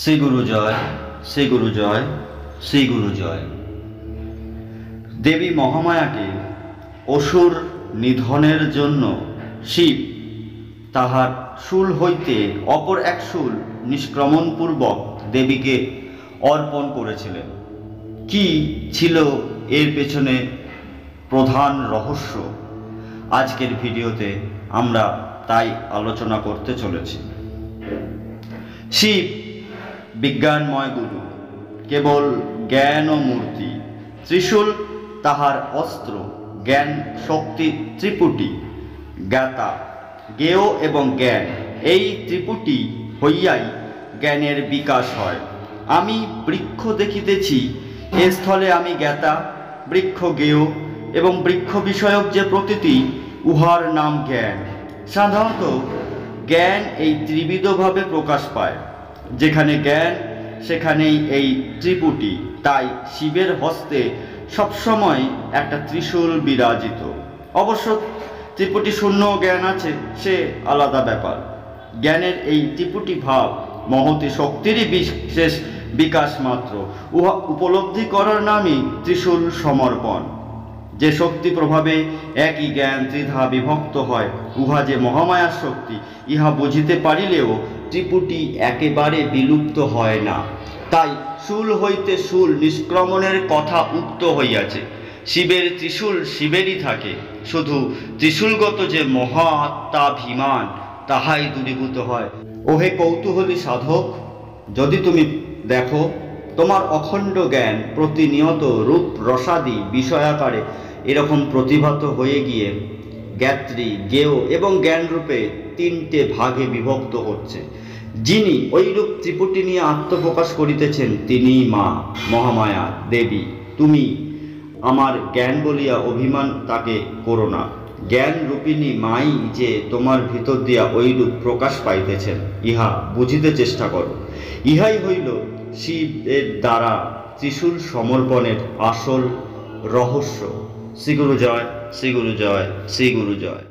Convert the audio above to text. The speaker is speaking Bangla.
শ্রী গুরু জয়, শ্রী গুরু জয়, শ্রী গুরু জয়। দেবী মহামায়াকে অসুর নিধনের জন্য শিব তাহার শূল হইতে অপর এক শূল নিষ্ক্রমণপূর্বক দেবীকে অর্পণ করেছিলেন। কি ছিল এর পেছনে প্রধান রহস্য? আজকের ভিডিওতে আমরা তাই আলোচনা করতে চলেছি। শিব বিজ্ঞানময় গুরু, কেবল জ্ঞান ও মূর্তি। ত্রিশূল তাহার অস্ত্র, জ্ঞান শক্তি ত্রিপুটি। জ্ঞাতা, জ্ঞেয় এবং জ্ঞান, এই ত্রিপুটি হইয়াই জ্ঞানের বিকাশ হয়। আমি বৃক্ষ দেখিতেছি, এ স্থলে আমি জ্ঞাতা, বৃক্ষ জ্ঞেয় এবং বৃক্ষ বিষয়ক যে প্রতীতি, উহার নাম জ্ঞান। সাধারণত জ্ঞান এই ত্রিবিধভাবে প্রকাশ পায়। যেখানে জ্ঞান সেখানেই এই ত্রিপুটি। তাই শিবের হস্তে সবসময় একটা ত্রিশূল বিরাজিত। অবশ্য ত্রিপুটি শূন্য জ্ঞান আছে, সে আলাদা ব্যাপার। জ্ঞানের এই ত্রিপুটি ভাব মহতী শক্তিরই বিশেষ বিকাশ মাত্র। উহা উপলব্ধি করার নামই ত্রিশূল সমর্পণ। যে শক্তি প্রভাবে একই জ্ঞান ত্রিধা বিভক্ত হয়, উহা যে মহামায়ার শক্তি, ইহা বুঝিতে পারিলেও ত্রিপুটি একেবারে বিলুপ্ত হয় না। তাই শূল হইতে শূল নিষ্ক্রমণের কথা উক্ত হইয়াছে। শিবের ত্রিশূল শিবেরই থাকে, শুধু ত্রিশূলগত যে মহাত্মাভিমান তাহাই দূরীভূত হয়। ওহে কৌতূহলী সাধক, যদি তুমি দেখো তোমার অখণ্ড জ্ঞান প্রতিনিয়ত রূপ রসাদি বিষয়াকারে এরকম প্রতিভাত হয়ে গিয়ে জ্ঞাত্রী, জ্ঞেয় এবং জ্ঞানরূপে তিনটে ভাগে বিভক্ত হচ্ছে, যিনি ওইরূপ ত্রিপুটি নিয়ে আত্মপ্রকাশ করিতেছেন তিনিই মা মহামায়া দেবী। তুমি আমার জ্ঞান বলিয়া অভিমান তাকে করো না। জ্ঞান রূপিণী মাই যে তোমার ভিতর দিয়া ওইরূপ প্রকাশ পাইতেছেন, ইহা বুঝিতে চেষ্টা করো। ইহাই হইল শিবের দ্বারা ত্রিশূল সমর্পণের আসল রহস্য। শ্রী গুরু জয়, শ্রী গুরু জয়, শ্রী গুরু জয়।